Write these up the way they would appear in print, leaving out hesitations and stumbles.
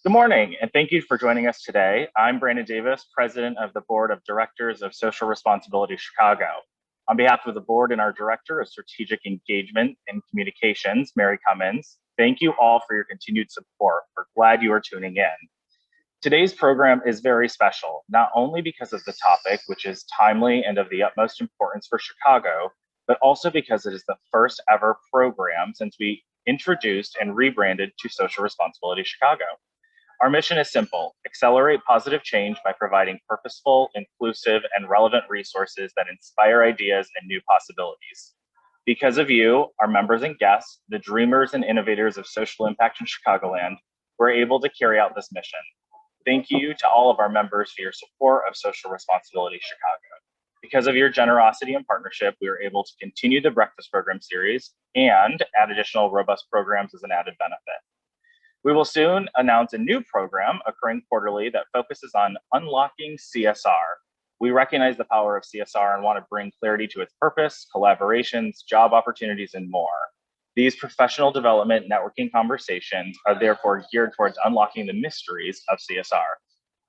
Good morning, and thank you for joining us today. I'm Brandon Davis, President of the Board of Directors of Social Responsibility Chicago. On behalf of the board and our Director of Strategic Engagement and Communications, Mary Cummins, thank you all for your continued support. We're glad you are tuning in. Today's program is very special, not only because of the topic, which is timely and of the utmost importance for Chicago, but also because it is the first ever program since we introduced and rebranded to Social Responsibility Chicago. Our mission is simple: accelerate positive change by providing purposeful, inclusive, and relevant resources that inspire ideas and new possibilities. Because of you, our members and guests, the dreamers and innovators of social impact in Chicagoland, we're able to carry out this mission. Thank you to all of our members for your support of Social Responsibility Chicago. Because of your generosity and partnership, we are able to continue the breakfast program series and add additional robust programs as an added benefit. We will soon announce a new program occurring quarterly that focuses on unlocking CSR. We recognize the power of CSR and want to bring clarity to its purpose, collaborations, job opportunities, and more. These professional development networking conversations are therefore geared towards unlocking the mysteries of CSR.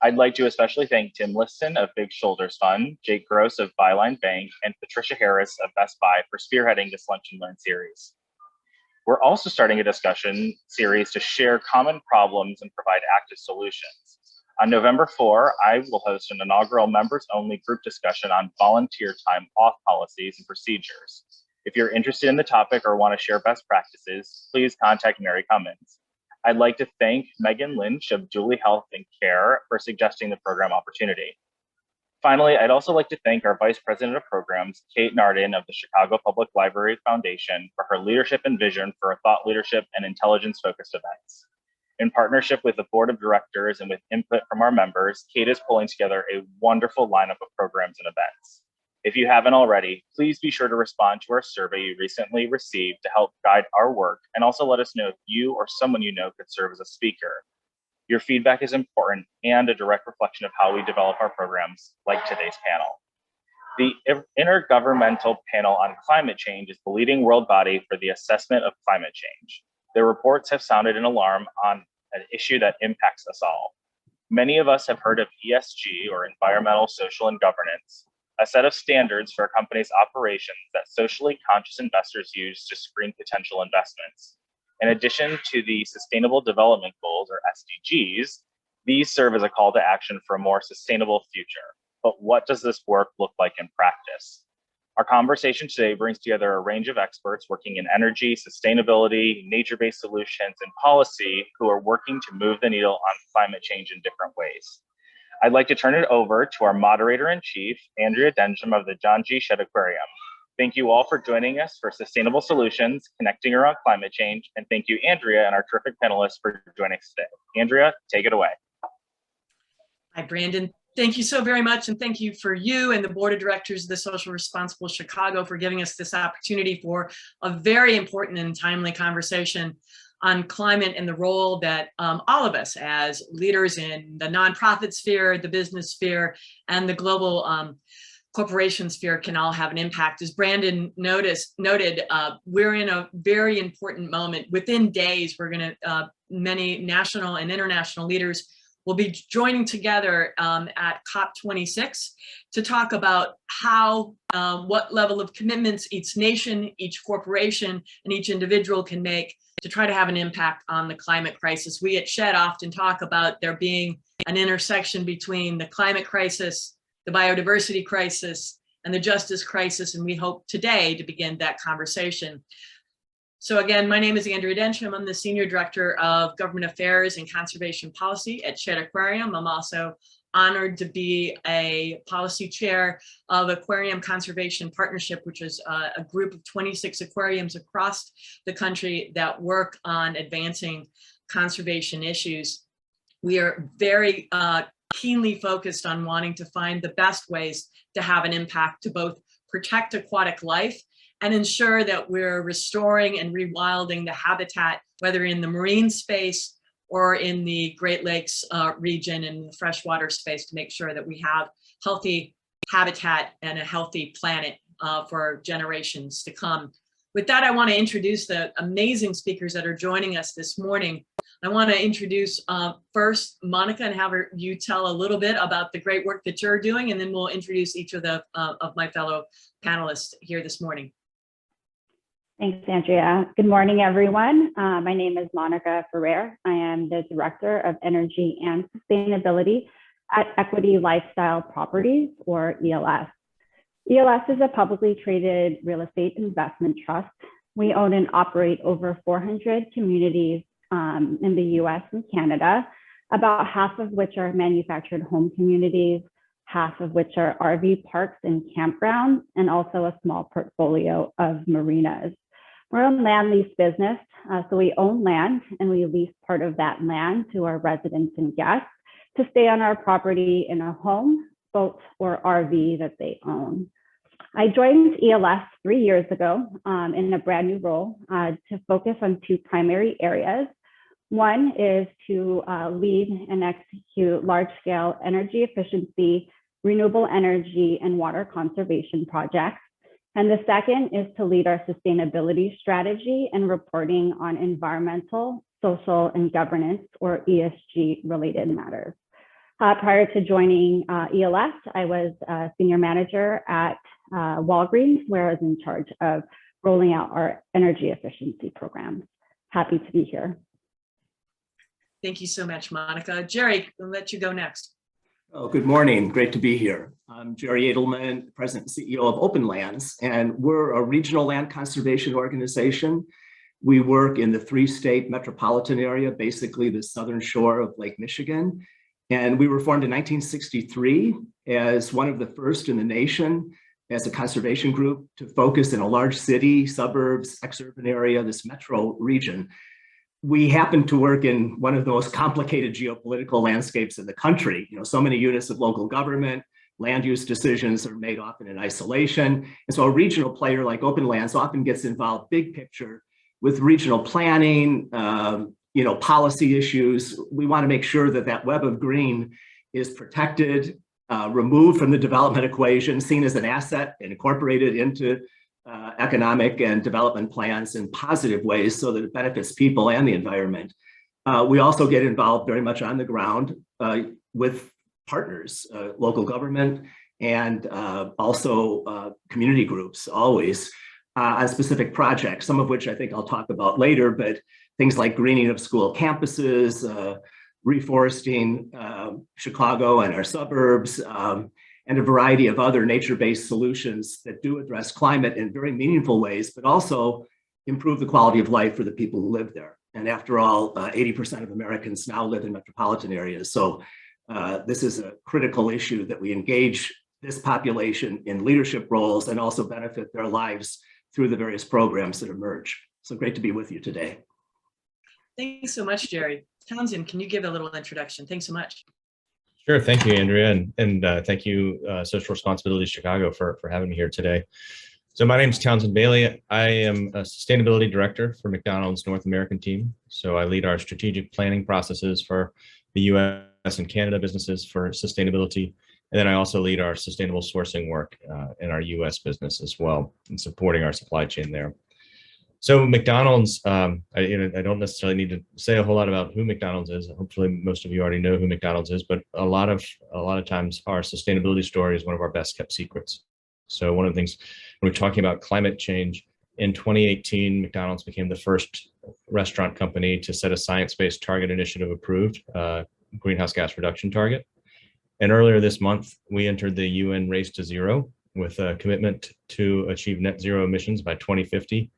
I'd like to especially thank Tim Liston of Big Shoulders Fund, Jake Gross of Byline Bank, and Patricia Harris of Best Buy for spearheading this Lunch and Learn series. We're also starting a discussion series to share common problems and provide active solutions. On November 4, I will host an inaugural members-only group discussion on volunteer time off policies and procedures. If you're interested in the topic or want to share best practices, please contact Mary Cummins. I'd like to thank Megan Lynch of Julie Health and Care for suggesting the program opportunity. Finally, I'd also like to thank our Vice President of Programs, Kate Nardin of the Chicago Public Library Foundation, for her leadership and vision for thought leadership and intelligence-focused events. In partnership with the Board of Directors and with input from our members, Kate is pulling together a wonderful lineup of programs and events. If you haven't already, please be sure to respond to our survey you recently received to help guide our work, and also let us know if you or someone you know could serve as a speaker. Your feedback is important and a direct reflection of how we develop our programs, like today's panel. The Intergovernmental Panel on Climate Change is the leading world body for the assessment of climate change. Their reports have sounded an alarm on an issue that impacts us all. Many of us have heard of ESG, or environmental, social, and governance, a set of standards for a company's operations that socially conscious investors use to screen potential investments. In addition to the Sustainable Development Goals, or SDGs, these serve as a call to action for a more sustainable future. But what does this work look like in practice? Our conversation today brings together a range of experts working in energy, sustainability, nature-based solutions, and policy who are working to move the needle on climate change in different ways. I'd like to turn it over to our moderator-in-chief, Andrea Densham of the John G. Shedd Aquarium. Thank you all for joining us for Sustainable Solutions, Connecting Around Climate Change, and thank you, Andrea, and our terrific panelists for joining us today. Andrea, take it away. Hi, Brandon. Thank you so very much, and thank you for you and the Board of Directors of the Social Responsible Chicago for giving us this opportunity for a very important and timely conversation on climate and the role that all of us as leaders in the nonprofit sphere, the business sphere, and the global corporation sphere can all have an impact. As Brandon noted, we're in a very important moment. Within days, we're going to, many national and international leaders will be joining together at COP26 to talk about how, what level of commitments each nation, each corporation, and each individual can make to try to have an impact on the climate crisis. We at Shedd often talk about there being an intersection between the climate crisis, the biodiversity crisis, and the justice crisis, and we hope today to begin that conversation. So again, my name is Andrea Densham. I'm the Senior Director of Government Affairs and Conservation Policy at Shedd Aquarium. I'm also honored to be a policy chair of Aquarium Conservation Partnership, which is a group of 26 aquariums across the country that work on advancing conservation issues. We are very keenly focused on wanting to find the best ways to have an impact to both protect aquatic life and ensure that we're restoring and rewilding the habitat, whether in the marine space or in the Great Lakes region and the freshwater space, to make sure that we have healthy habitat and a healthy planet for generations to come. With that, I want to introduce the amazing speakers that are joining us this morning. I want to introduce first Monica and have you tell a little bit about the great work that you're doing, and then we'll introduce each of my fellow panelists here this morning. Thanks, Andrea. Good morning, everyone. My name is Monica Ferrer. I am the Director of Energy and Sustainability at Equity Lifestyle Properties, or ELS. ELS is a publicly traded real estate investment trust. We own and operate over 400 communities in the US and Canada, about half of which are manufactured home communities, half of which are RV parks and campgrounds, and also a small portfolio of marinas. We're a land lease business, so we own land and we lease part of that land to our residents and guests to stay on our property in a home, boat, or RV that they own. I joined ELS 3 years ago in a brand new role to focus on two primary areas. One is to lead and execute large-scale energy efficiency, renewable energy, and water conservation projects. And the second is to lead our sustainability strategy and reporting on environmental, social, and governance, or ESG related matters. Prior to joining ELS, I was a senior manager at Walgreens, where I was in charge of rolling out our energy efficiency programs. Happy to be here. Thank you so much, Monica. Jerry, I'll let you go next. Oh, good morning. Great to be here. I'm Jerry Adelmann, President and CEO of Openlands, and we're a regional land conservation organization. We work in the 3-state metropolitan area, basically the southern shore of Lake Michigan. And we were formed in 1963 as one of the first in the nation as a conservation group to focus in a large city, suburbs, ex-urban area, this metro region. We happen to work in one of the most complicated geopolitical landscapes in the country. You know, so many units of local government, land use decisions are made often in isolation. And so a regional player like Openlands often gets involved big picture with regional planning, policy issues. We want to make sure that that web of green is protected, removed from the development equation, seen as an asset, and incorporated into economic and development plans in positive ways so that it benefits people and the environment. We also get involved very much on the ground with partners, local government, and also community groups always on specific projects, some of which I think I'll talk about later, but things like greening of school campuses, reforesting Chicago and our suburbs, and a variety of other nature-based solutions that do address climate in very meaningful ways, but also improve the quality of life for the people who live there. And after all, 80% of Americans now live in metropolitan areas. So this is a critical issue that we engage this population in leadership roles and also benefit their lives through the various programs that emerge. So great to be with you today. Thanks so much, Jerry. Townsend, can you give a little introduction? Thanks so much. Sure. Thank you, Andrea. And thank you, Social Responsibility Chicago, for having me here today. So my name is Townsend Bailey. I am a sustainability director for McDonald's North American team. So I lead our strategic planning processes for the US and Canada businesses for sustainability. And then I also lead our sustainable sourcing work in our US business as well, and supporting our supply chain there. So McDonald's, I don't necessarily need to say a whole lot about who McDonald's is. Hopefully most of you already know who McDonald's is, but a lot of times our sustainability story is one of our best kept secrets. So one of the things when we're talking about climate change, in 2018, McDonald's became the first restaurant company to set a science-based target initiative approved greenhouse gas reduction target. And earlier this month, we entered the UN Race to Zero with a commitment to achieve net zero emissions by 2050.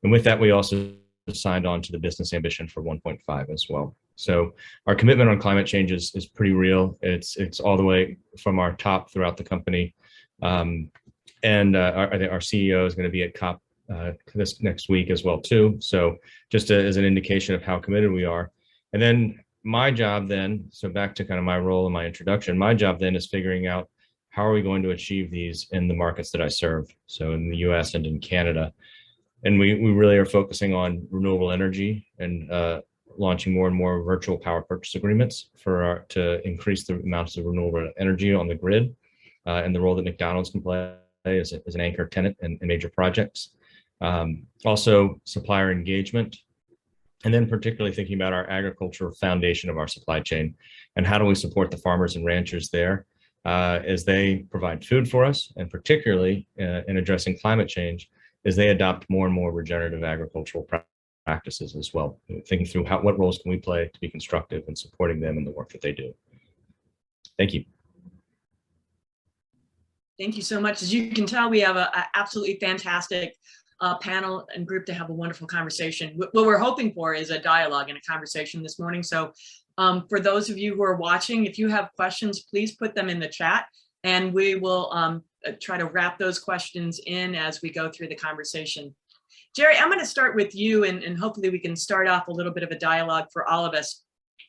And with that, we also signed on to the business ambition for 1.5 as well. So our commitment on climate change is pretty real. It's all the way from our top throughout the company. Our CEO is going to be at COP this next week as well too. So just as an indication of how committed we are. And then my job then, so back to kind of my role in my introduction, my job then is figuring out how are we going to achieve these in the markets that I serve. So in the US and in Canada. And we really are focusing on renewable energy and launching more and more virtual power purchase agreements to increase the amounts of renewable energy on the grid, and the role that McDonald's can play as an anchor tenant in major projects. Also supplier engagement, and then particularly thinking about our agricultural foundation of our supply chain and how do we support the farmers and ranchers there as they provide food for us, and particularly in addressing climate change as they adopt more and more regenerative agricultural practices as well, thinking through what roles can we play to be constructive in supporting them in the work that they do. Thank you. Thank you so much. As you can tell, we have an absolutely fantastic panel and group to have a wonderful conversation. What we're hoping for is a dialogue and a conversation this morning. So for those of you who are watching, if you have questions, please put them in the chat and we will try to wrap those questions in as we go through the conversation. Jerry, I'm going to start with you and hopefully we can start off a little bit of a dialogue for all of us.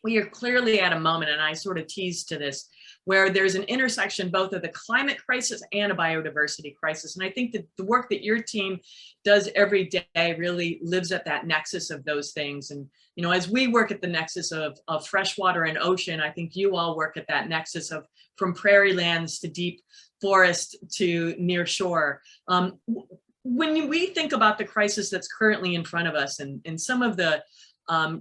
We are clearly at a moment, and I sort of teased to this, where there's an intersection both of the climate crisis and a biodiversity crisis. And I think that the work that your team does every day really lives at that nexus of those things. And, you know, as we work at the nexus of freshwater and ocean, I think you all work at that nexus of from prairie lands to deep forest to near shore. When we think about the crisis that's currently in front of us and some of the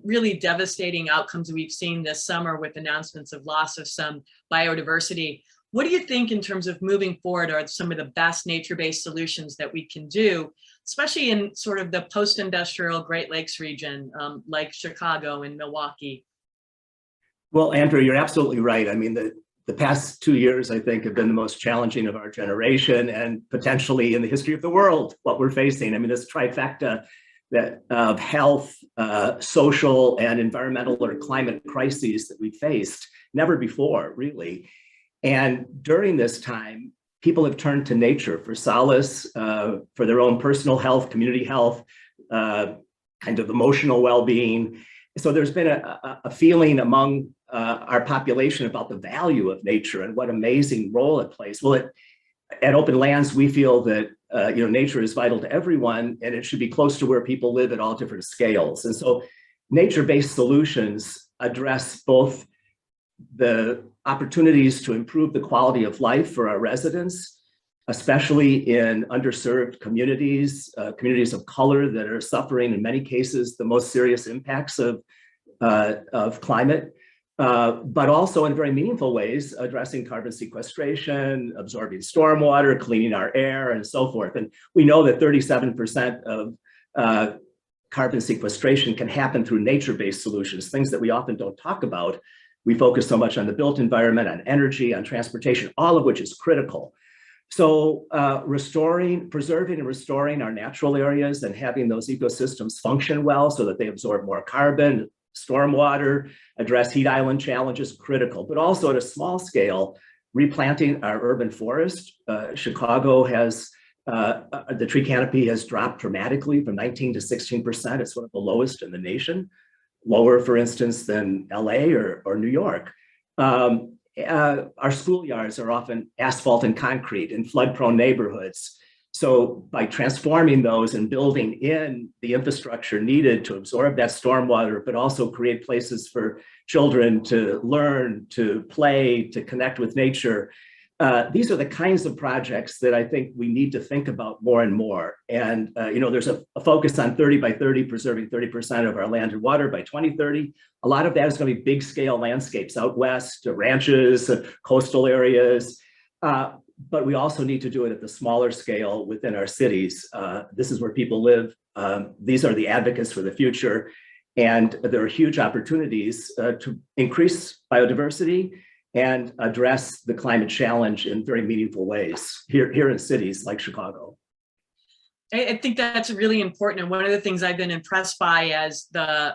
really devastating outcomes we've seen this summer with announcements of loss of some biodiversity, what do you think in terms of moving forward are some of the best nature-based solutions that we can do, especially in sort of the post-industrial Great Lakes region, like Chicago and Milwaukee? Well, Andrea, you're absolutely right. I mean, the past 2 years, I think, have been the most challenging of our generation and potentially in the history of the world, what we're facing. I mean, this trifecta of health, social, and environmental or climate crises that we faced, never before, really. And during this time, people have turned to nature for solace, for their own personal health, community health, kind of emotional well-being. So there's been a feeling among our population about the value of nature and what amazing role it plays. Well, at Openlands, we feel that nature is vital to everyone, and it should be close to where people live at all different scales. And so nature-based solutions address both the opportunities to improve the quality of life for our residents, especially in underserved communities, communities of color that are suffering in many cases the most serious impacts of climate. But also in very meaningful ways, addressing carbon sequestration, absorbing stormwater, cleaning our air, and so forth. And we know that 37% of carbon sequestration can happen through nature-based solutions, things that we often don't talk about. We focus so much on the built environment, on energy, on transportation, all of which is critical. So preserving and restoring our natural areas and having those ecosystems function well so that they absorb more carbon, stormwater, address heat island challenges, critical, but also at a small scale, replanting our urban forest. Chicago has, the tree canopy has dropped dramatically from 19 to 16%. It's one of the lowest in the nation, lower, for instance, than LA or New York. Our schoolyards are often asphalt and concrete in flood-prone neighborhoods. So by transforming those and building in the infrastructure needed to absorb that stormwater, but also create places for children to learn, to play, to connect with nature, these are the kinds of projects that I think we need to think about more and more. And there's a focus on 30 by 30, preserving 30% of our land and water by 2030. A lot of that is going to be big scale landscapes out west, ranches, coastal areas. But we also need to do it at the smaller scale within our cities. This is where people live. These are the advocates for the future. And there are huge opportunities to increase biodiversity and address the climate challenge in very meaningful ways here in cities like Chicago. I think that's really important. And one of the things I've been impressed by as the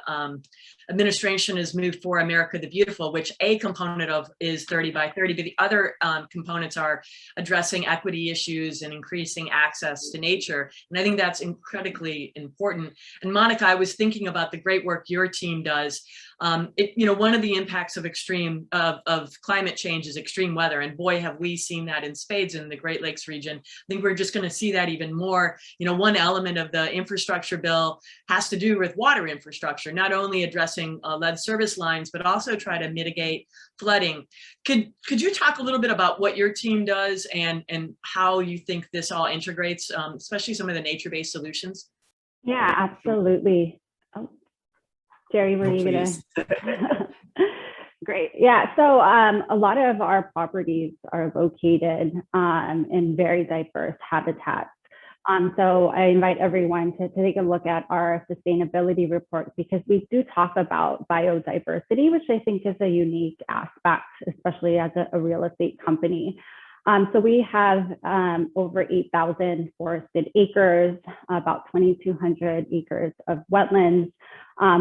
administration has moved for America the Beautiful, which a component of is 30 by 30, but the other components are addressing equity issues and increasing access to nature. And I think that's incredibly important. And Monica, I was thinking about the great work your team does One of the impacts of of climate change is extreme weather, and boy, have we seen that in spades in the Great Lakes region. I think we're just going to see that even more. One element of the infrastructure bill has to do with water infrastructure, not only addressing lead service lines, but also try to mitigate flooding. Could you talk a little bit about what your team does and how you think this all integrates, especially some of the nature-based solutions? Yeah, absolutely. Oh, Jerry, were you gonna? Great. Yeah. So a lot of our properties are located in very diverse habitats. So I invite everyone to take a look at our sustainability report, because we do talk about biodiversity, which I think is a unique aspect, especially as a real estate company. So we have over 8,000 forested acres, about 2,200 acres of wetlands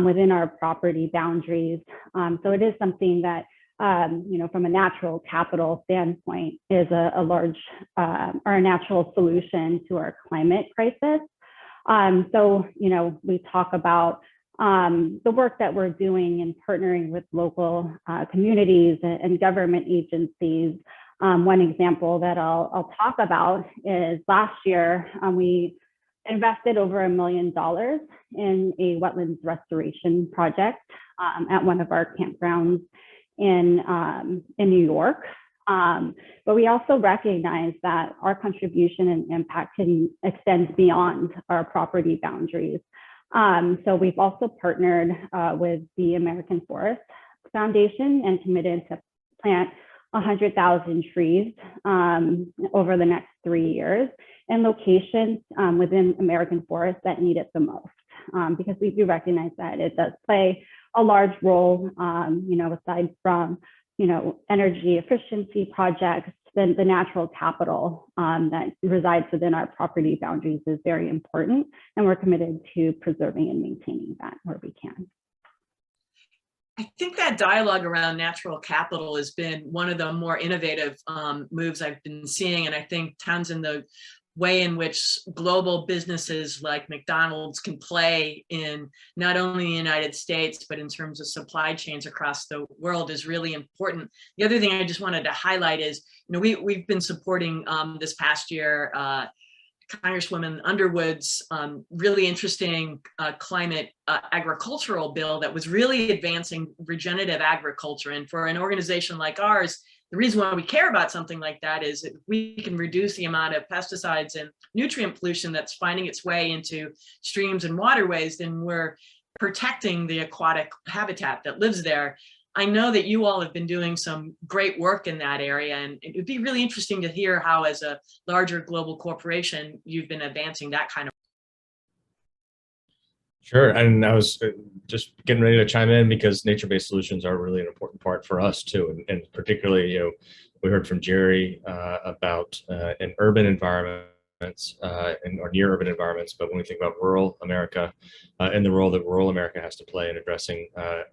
within our property boundaries. So it is something that, from a natural capital standpoint, is a large or a natural solution to our climate crisis. So, we talk about the work that we're doing in partnering with local communities and government agencies. One example that I'll talk about is last year, we invested over $1 million in a wetlands restoration project at one of our campgrounds in New York. But we also recognize that our contribution and impact can extend beyond our property boundaries. So we've also partnered with the American Forest Foundation and committed to plant 100,000 trees over the next 3 years in locations within American Forest that need it the most, because we do recognize that it does play a large role, aside from, energy efficiency projects. Then the natural capital that resides within our property boundaries is very important, and we're committed to preserving and maintaining that where we can. I think that dialogue around natural capital has been one of the more innovative moves I've been seeing. And I think, Townsend, the way in which global businesses like McDonald's can play in not only the United States, but in terms of supply chains across the world is really important. The other thing I just wanted to highlight is, we've been supporting this past year, Congresswoman Underwood's really interesting climate agricultural bill that was really advancing regenerative agriculture. And for an organization like ours, the reason why we care about something like that is if we can reduce the amount of pesticides and nutrient pollution that's finding its way into streams and waterways, then we're protecting the aquatic habitat that lives there. I know that you all have been doing some great work in that area, and it would be really interesting to hear how, as a larger global corporation, you've been advancing that kind of. Sure, and I was just getting ready to chime in because nature-based solutions are really an important part for us too, and particularly, we heard from Jerry about in urban environments or near urban environments, but when we think about rural America and the role that rural America has to play in addressing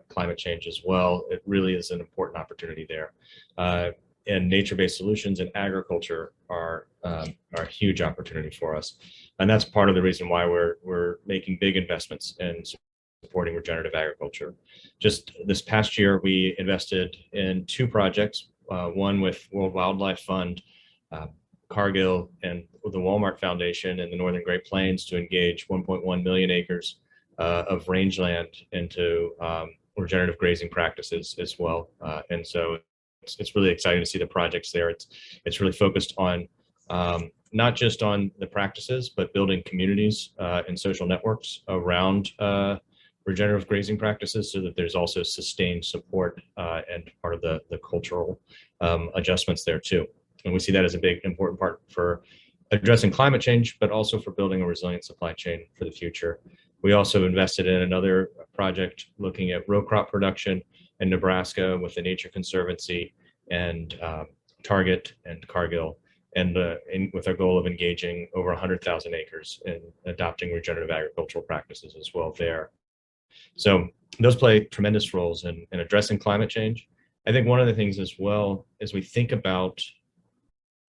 climate change as well, it really is an important opportunity there. And nature-based solutions in agriculture are a huge opportunity for us, and that's part of the reason why we're making big investments in supporting regenerative agriculture. Just this past year, we invested in 2 projects, one with World Wildlife Fund, Cargill, and the Walmart Foundation in the Northern Great Plains to engage 1.1 million acres of rangeland into regenerative grazing practices as well. And so it's really exciting to see the projects there. It's really focused on not just on the practices, but building communities and social networks around regenerative grazing practices, so that there's also sustained support and part of the cultural adjustments there too. And we see that as a big important part for addressing climate change, but also for building a resilient supply chain for the future. We also invested in another project looking at row crop production in Nebraska with the Nature Conservancy and Target and Cargill, and with our goal of engaging over 100,000 acres in adopting regenerative agricultural practices as well there. So those play tremendous roles in addressing climate change. I think one of the things as well, as we think about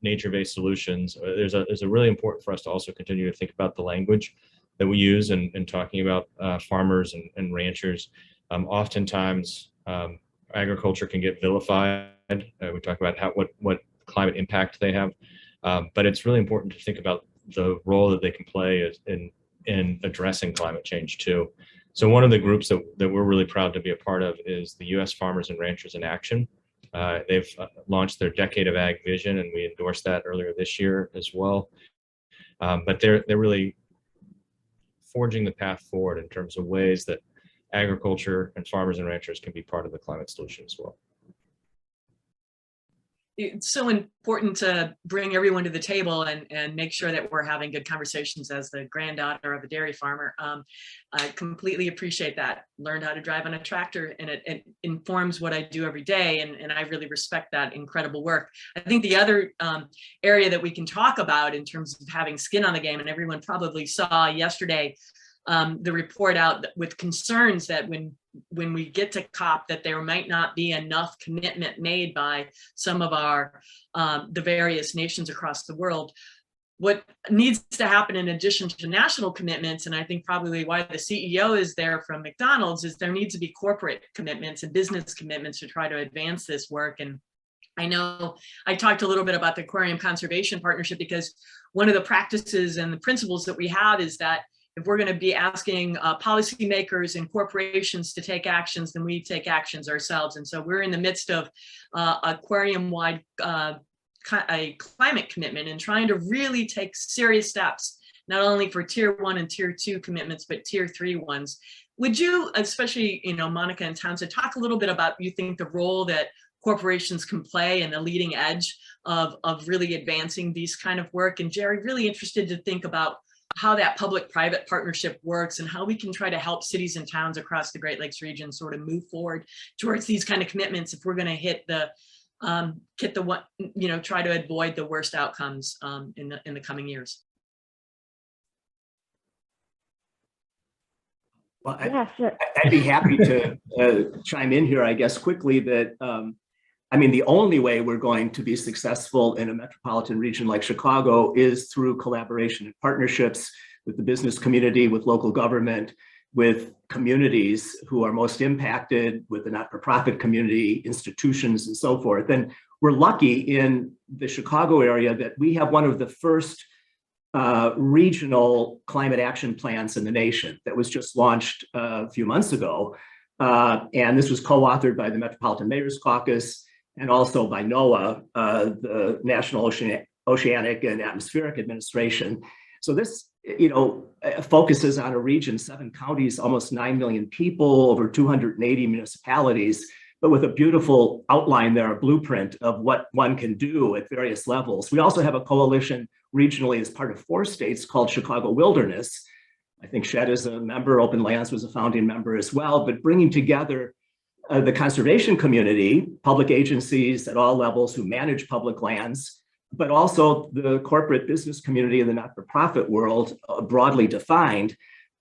nature-based solutions, there's a really important for us to also continue to think about the language that we use in talking about farmers and ranchers. Oftentimes, agriculture can get vilified. We talk about what climate impact they have, but it's really important to think about the role that they can play in addressing climate change too. So one of the groups that we're really proud to be a part of is the U.S. Farmers and Ranchers in Action. They've launched their Decade of Ag Vision, and we endorsed that earlier this year as well. But they're really forging the path forward in terms of ways that agriculture and farmers and ranchers can be part of the climate solution as well. It's so important to bring everyone to the table and make sure that we're having good conversations. As the granddaughter of a dairy farmer, I completely appreciate that. Learned how to drive on a tractor, and it informs what I do every day, and I really respect that incredible work. I think the other area that we can talk about in terms of having skin on the game, and everyone probably saw yesterday the report out with concerns that when we get to COP, that there might not be enough commitment made by some of our the various nations across the world. What needs to happen in addition to national commitments, and I think probably why the CEO is there from McDonald's, is there needs to be corporate commitments and business commitments to try to advance this work. And I know I talked a little bit about the Aquarium Conservation Partnership, because one of the practices and the principles that we have is that if we're going to be asking policymakers and corporations to take actions, then we take actions ourselves. And so we're in the midst of aquarium-wide a climate commitment and trying to really take serious steps, not only for tier 1 and tier 2 commitments, but tier 3 ones. Would you, especially, Monica and Townsend, talk a little bit about, you think, the role that corporations can play in the leading edge of really advancing these kind of work? And Jerry, really interested to think about how that public-private partnership works and how we can try to help cities and towns across the Great Lakes region sort of move forward towards these kind of commitments if we're going to hit the one, try to avoid the worst outcomes in the coming years. Well, Yeah, sure. I'd be happy to chime in here, I guess, quickly that, the only way we're going to be successful in a metropolitan region like Chicago is through collaboration and partnerships with the business community, with local government, with communities who are most impacted, with the not-for-profit community, institutions, and so forth. And we're lucky in the Chicago area that we have one of the first regional climate action plans in the nation that was just launched a few months ago. And this was co-authored by the Metropolitan Mayor's Caucus and also by NOAA, the National Oceanic and Atmospheric Administration. So this, focuses on a region, 7 counties, almost 9 million people, over 280 municipalities, but with a beautiful outline there, a blueprint of what one can do at various levels. We also have a coalition regionally as part of 4 states called Chicago Wilderness. I think Shed is a member, Openlands was a founding member as well, but bringing together the conservation community, public agencies at all levels who manage public lands, but also the corporate business community in the not-for-profit world, broadly defined,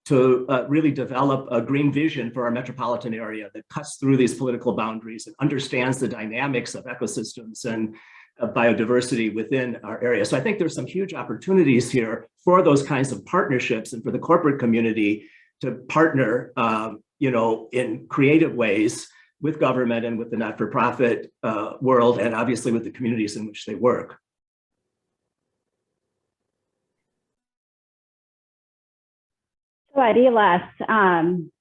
to really develop a green vision for our metropolitan area that cuts through these political boundaries and understands the dynamics of ecosystems and biodiversity within our area. So I think there's some huge opportunities here for those kinds of partnerships and for the corporate community to partner, in creative ways with government and with the not-for-profit world, and obviously with the communities in which they work. So at ELS,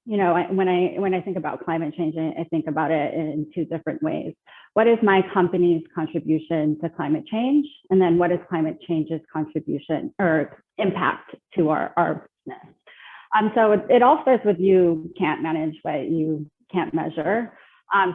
when I think about climate change, I think about it in 2 different ways. What is my company's contribution to climate change? And then what is climate change's contribution or impact to our business? So it all starts with you can't manage what you can't measure. As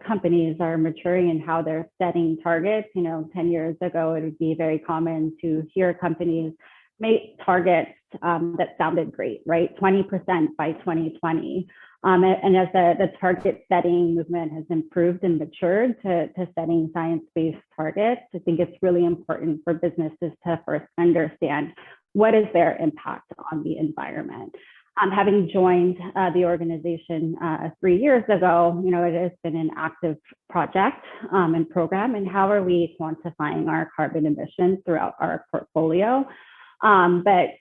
companies are maturing in how they're setting targets, 10 years ago, it would be very common to hear companies make targets that sounded great, right? 20% by 2020. And as the target setting movement has improved and matured to setting science-based targets, I think it's really important for businesses to first understand what is their impact on the environment. Having joined the organization 3 years ago, it has been an active project and program. And how are we quantifying our carbon emissions throughout our portfolio? But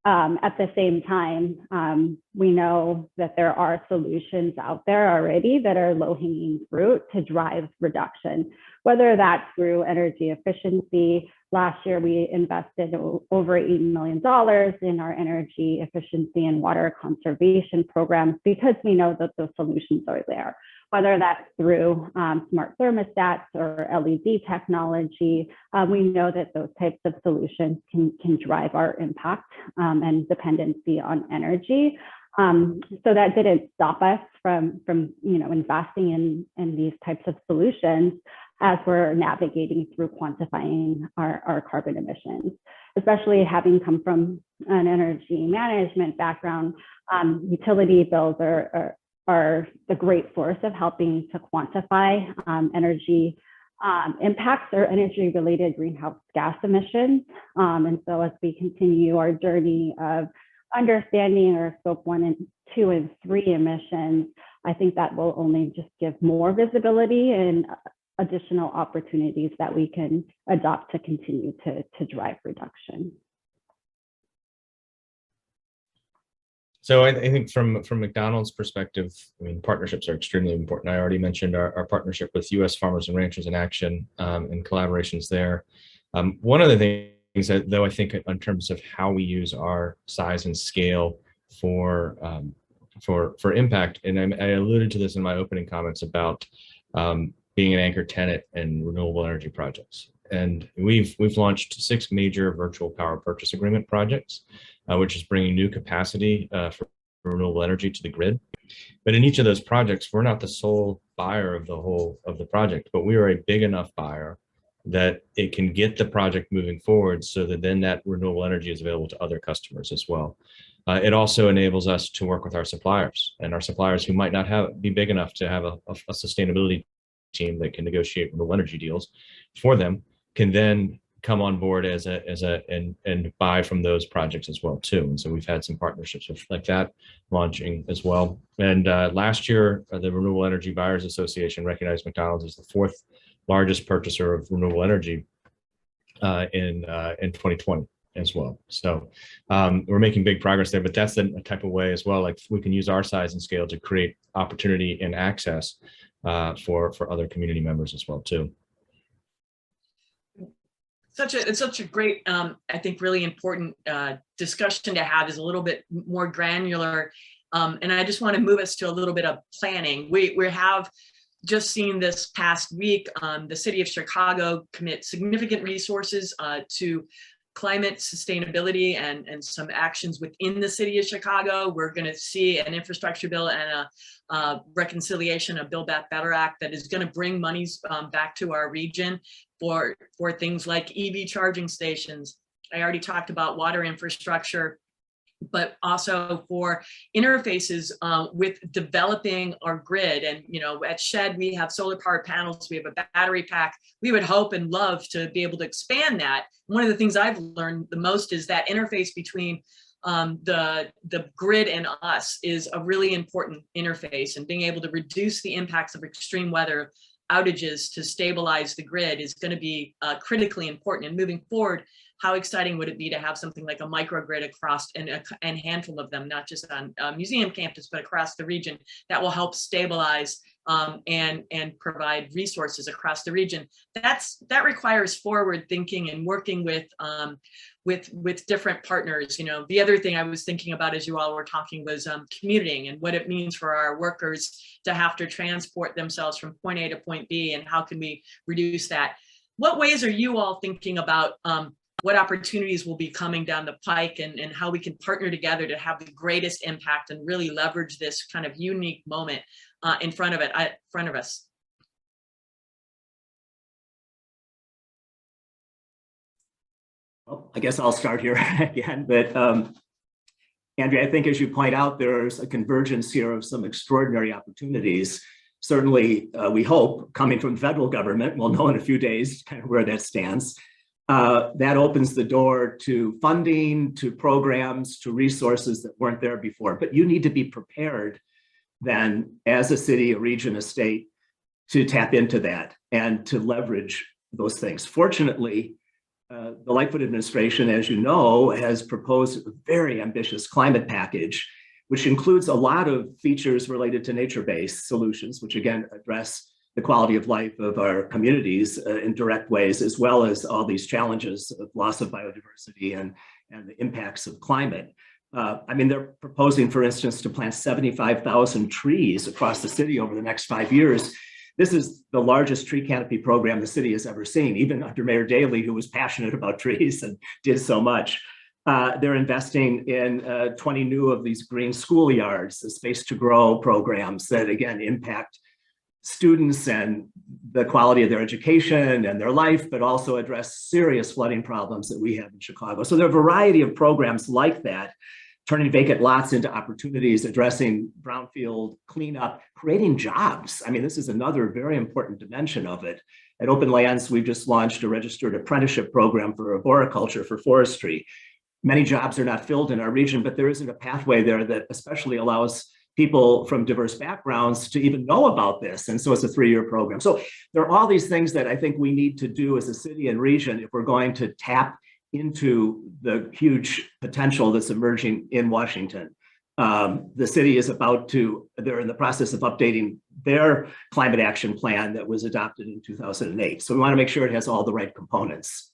At the same time, we know that there are solutions out there already that are low-hanging fruit to drive reduction, whether that's through energy efficiency. Last year, we invested over $80 million in our energy efficiency and water conservation programs because we know that those solutions are there, whether that's through smart thermostats or LED technology. We know that those types of solutions can drive our impact and dependency on energy. So that didn't stop us from investing in these types of solutions as we're navigating through quantifying our carbon emissions, especially having come from an energy management background. Utility bills are the great source of helping to quantify energy impacts or energy-related greenhouse gas emissions. And so as we continue our journey of understanding our scope 1 and 2 and 3 emissions, I think that will only just give more visibility and additional opportunities that we can adopt to continue to drive reduction. So I think from McDonald's perspective, I mean, partnerships are extremely important. I already mentioned our partnership with U.S. Farmers and Ranchers in Action and collaborations there. One of the things that, though, I think in terms of how we use our size and scale for impact, and I alluded to this in my opening comments about being an anchor tenant in renewable energy projects. And we've launched 6 major virtual power purchase agreement projects, which is bringing new capacity for renewable energy to the grid. But in each of those projects, we're not the sole buyer of the project, but we are a big enough buyer that it can get the project moving forward so that then that renewable energy is available to other customers as well. It also enables us to work with our suppliers, and our suppliers who might not be big enough to have a sustainability team that can negotiate renewable energy deals for them, can then come on board and buy from those projects as well too. And so we've had some partnerships like that launching as well. And last year, the Renewable Energy Buyers Association recognized McDonald's as the 4th largest purchaser of renewable energy in 2020 as well. So we're making big progress there, but that's the type of way as well, like we can use our size and scale to create opportunity and access for other community members as well too. It's such a great, I think, really important discussion to have, is a little bit more granular. And I just want to move us to a little bit of planning. We have just seen this past week, the city of Chicago commit significant resources to climate sustainability and some actions within the city of Chicago. We're going to see an infrastructure bill and a reconciliation, a Build Back Better Act that is going to bring monies back to our region for things like EV charging stations. I already talked about water infrastructure, but also for interfaces with developing our grid. And, at SHED, we have solar powered panels, we have a battery pack. We would hope and love to be able to expand that. One of the things I've learned the most is that interface between the grid and us is a really important interface, and being able to reduce the impacts of extreme weather outages to stabilize the grid is going to be critically important. And moving forward, how exciting would it be to have something like a microgrid across and a handful of them, not just on museum campus, but across the region, that will help stabilize and provide resources across the region. That requires forward thinking and working with different partners. The other thing I was thinking about as you all were talking was commuting and what it means for our workers to have to transport themselves from point A to point B, and how can we reduce that? What ways are you all thinking about what opportunities will be coming down the pike, and how we can partner together to have the greatest impact and really leverage this kind of unique moment in front of us? Well, I guess I'll start here again, but Andrea, I think as you point out, there's a convergence here of some extraordinary opportunities. Certainly, we hope, coming from the federal government, we'll know in a few days kind of where that stands. That opens the door to funding, to programs, to resources that weren't there before. But you need to be prepared then as a city, a region, a state, to tap into that and to leverage those things. Fortunately, the Lightfoot administration, as you know, has proposed a very ambitious climate package, which includes a lot of features related to nature-based solutions, which again address the quality of life of our communities in direct ways, as well as all these challenges of loss of biodiversity and the impacts of climate. I mean, they're proposing, for instance, to plant 75,000 trees across the city over the next 5 years. This is the largest tree canopy program the city has ever seen, even under Mayor Daley, who was passionate about trees and did so much. They're investing in 20 new of these green schoolyards, the Space to Grow programs that, again, impact students and the quality of their education and their life, but also address serious flooding problems that we have in Chicago. So there are a variety of programs like that, turning vacant lots into opportunities, addressing brownfield cleanup, creating jobs. I mean, this is another very important dimension of it. At Openlands, we've just launched a registered apprenticeship program for arboriculture for forestry. Many jobs are not filled in our region, but there isn't a pathway there that especially allows people from diverse backgrounds to even know about this. And so it's a 3-year program. So there are all these things that I think we need to do as a city and region if we're going to tap into the huge potential that's emerging in Washington. The city is they're in the process of updating their climate action plan that was adopted in 2008. So we want to make sure it has all the right components.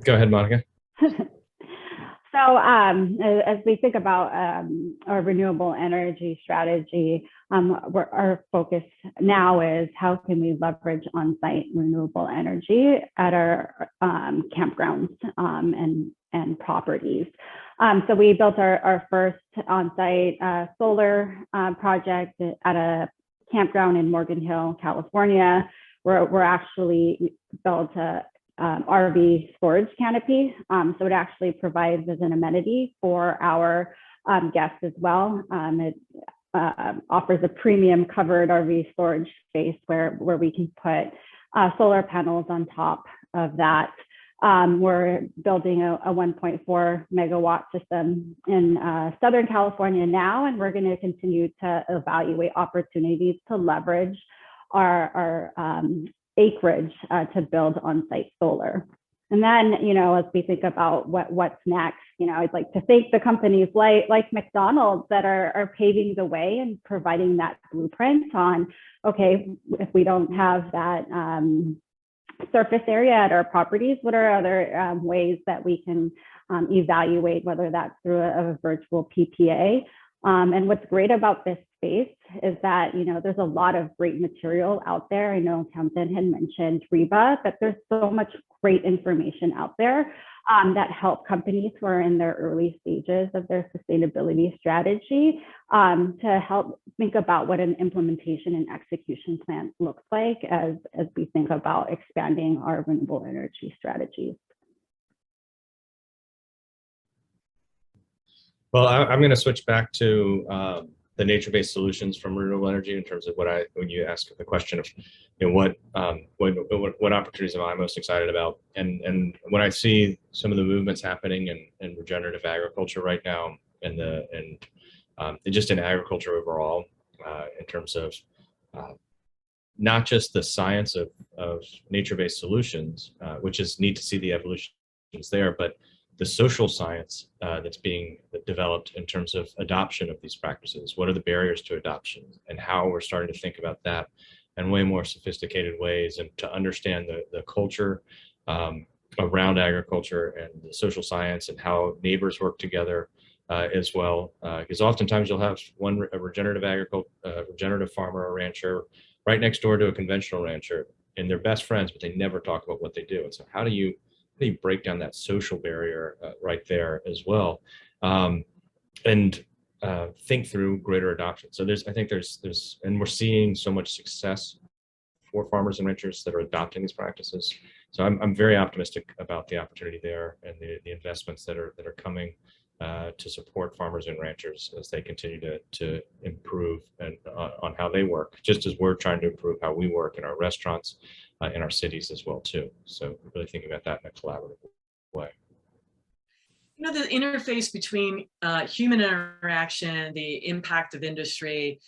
Go ahead, Monica. So as we think about our renewable energy strategy, our focus now is how can we leverage on-site renewable energy at our campgrounds and properties. So we built our first on-site solar project at a campground in Morgan Hill, California, where we're actually built a RV storage canopy. So it actually provides as an amenity for our guests as well. It offers a premium covered RV storage space where we can put solar panels on top of that. We're building a 1.4 megawatt system in Southern California now, and we're going to continue to evaluate opportunities to leverage our acreage to build on-site solar. And then, as we think about what's next, I'd like to thank the companies like McDonald that are paving the way and providing that blueprint on, okay, if we don't have that surface area at our properties, what are other ways that we can evaluate, whether that's through a virtual PPA. And what's great about this space is that, there's a lot of great material out there. I know Townsend had mentioned REBA, but there's so much great information out there that help companies who are in their early stages of their sustainability strategy to help think about what an implementation and execution plan looks like as we think about expanding our renewable energy strategies. Well, I'm going to switch back to the nature-based solutions from renewable energy in terms of when you ask the question of, what opportunities am I most excited about, and when I see some of the movements happening in regenerative agriculture right now, and just in agriculture overall, in terms of not just the science of nature-based solutions, which is neat to see the evolutions there, but the social science that's being developed in terms of adoption of these practices. What are the barriers to adoption, and how we're starting to think about that in way more sophisticated ways, and to understand the culture around agriculture and the social science and how neighbors work together as well. Because oftentimes you'll have a regenerative farmer or rancher right next door to a conventional rancher, and they're best friends, but they never talk about what they do. And so how do you break down that social barrier right there as well, and think through greater adoption? So I think there's, and we're seeing so much success for farmers and ranchers that are adopting these practices. So I'm very optimistic about the opportunity there and the investments that are coming to support farmers and ranchers as they continue to improve and on how they work, just as we're trying to improve how we work in our restaurants, in our cities as well too. So really thinking about that in a collaborative way. The interface between human interaction, the impact of industry,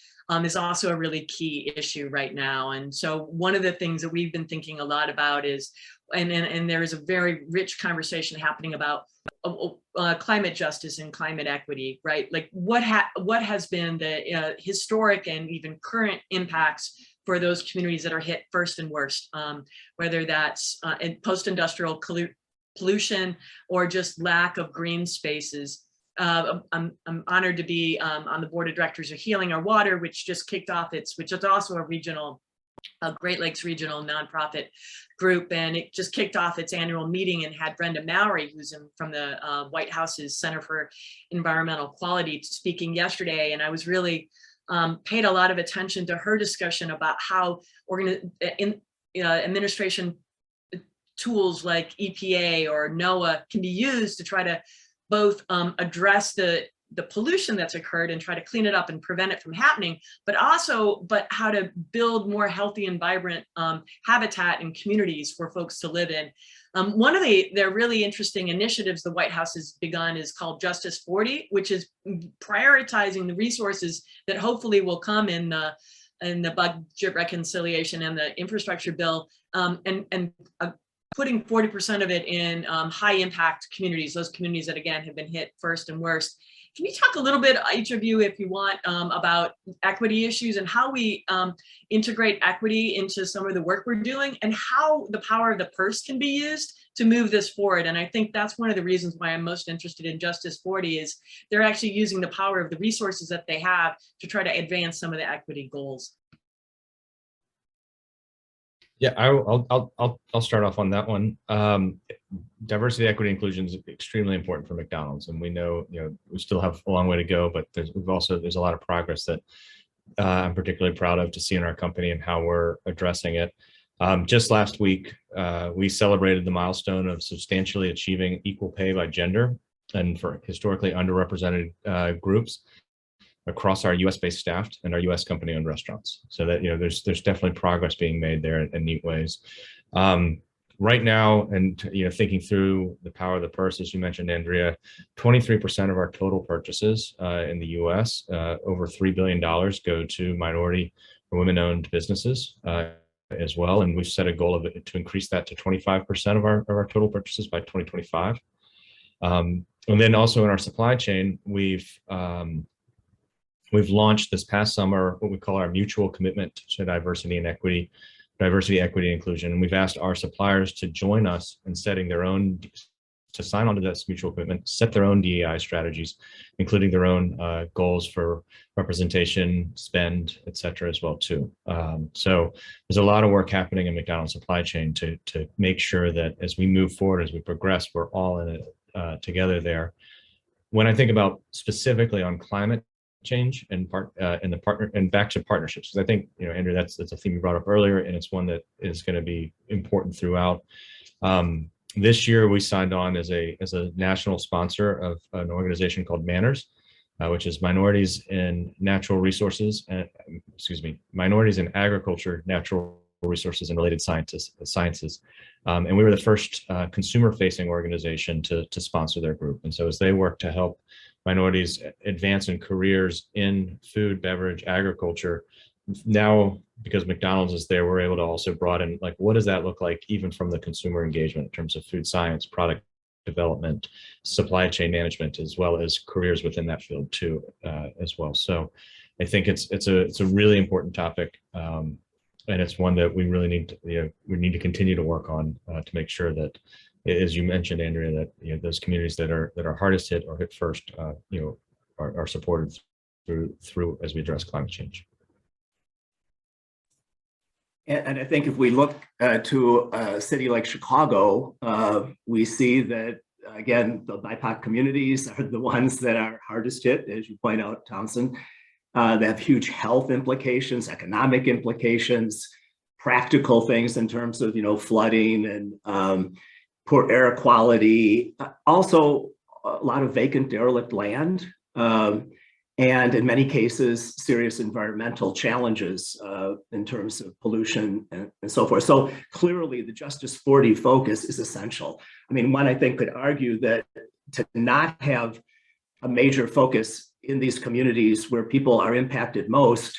is also a really key issue right now. And so one of the things that we've been thinking a lot about is, and there is a very rich conversation happening about climate justice and climate equity, right? Like what has been the historic and even current impacts for those communities that are hit first and worst, whether that's in post-industrial pollution or just lack of green spaces. I'm honored to be on the board of directors of Healing Our Water, which just kicked off which is also a regional, Great Lakes regional nonprofit group, and it just kicked off its annual meeting and had Brenda Mowry, who's from the White House's Center for Environmental Quality, speaking yesterday, and I was really paid a lot of attention to her discussion about how administration tools like EPA or NOAA can be used to try to both address the pollution that's occurred and try to clean it up and prevent it from happening, but how to build more healthy and vibrant habitat and communities for folks to live in. One of the really interesting initiatives the White House has begun is called Justice 40, which is prioritizing the resources that hopefully will come in the budget reconciliation and the infrastructure bill, and putting 40% of it in high impact communities, those communities that again have been hit first and worst. Can you talk a little bit, each of you, if you want, about equity issues and how we integrate equity into some of the work we're doing and how the power of the purse can be used to move this forward? And I think that's one of the reasons why I'm most interested in Justice 40 is they're actually using the power of the resources that they have to try to advance some of the equity goals. Yeah, I'll start off on that one. Diversity, equity, inclusion is extremely important for McDonald's, and we know we still have a long way to go, but there's a lot of progress that I'm particularly proud of to see in our company and how we're addressing it. Just last week, we celebrated the milestone of substantially achieving equal pay by gender and for historically underrepresented groups across our US-based staff and our US company-owned restaurants. So that there's definitely progress being made there in neat ways. Right now, and thinking through the power of the purse, as you mentioned, Andrea, 23% of our total purchases in the US, over $3 billion, go to minority or women-owned businesses as well. And we've set a goal of it to increase that to 25% of our total purchases by 2025. And then also in our supply chain, we've launched this past summer what we call our mutual commitment to diversity, equity, inclusion. And we've asked our suppliers to join us in setting their own, to sign on to this mutual commitment, set their own DEI strategies, including their own goals for representation, spend, et cetera, as well too. So there's a lot of work happening in McDonald's supply chain to make sure that as we move forward, as we progress, we're all in it together there. When I think about specifically on climate change and back to partnerships, because I think Andrew, that's a theme you brought up earlier, and it's one that is going to be important throughout. This year we signed on as a national sponsor of an organization called Manners, which is minorities in natural resources, minorities in agriculture, natural resources, and related sciences. And we were the first consumer-facing organization to sponsor their group. And so as they work to help minorities advance in careers in food, beverage, agriculture, now because McDonald's is there, we're able to also broaden, like, what does that look like even from the consumer engagement in terms of food science, product development, supply chain management, as well as careers within that field too, as well. So I think it's a really important topic. And it's one that we really need to continue to work on to make sure that, as you mentioned, Andrea, that those communities that are hardest hit or hit first, are supported through as we address climate change. And I think if we look to a city like Chicago, we see that again the BIPOC communities are the ones that are hardest hit, as you point out, Townsend. They have huge health implications, economic implications, practical things in terms of flooding and poor air quality, also a lot of vacant derelict land, and in many cases, serious environmental challenges in terms of pollution and so forth. So clearly the Justice 40 focus is essential. I mean, one I think could argue that to not have a major focus in these communities where people are impacted most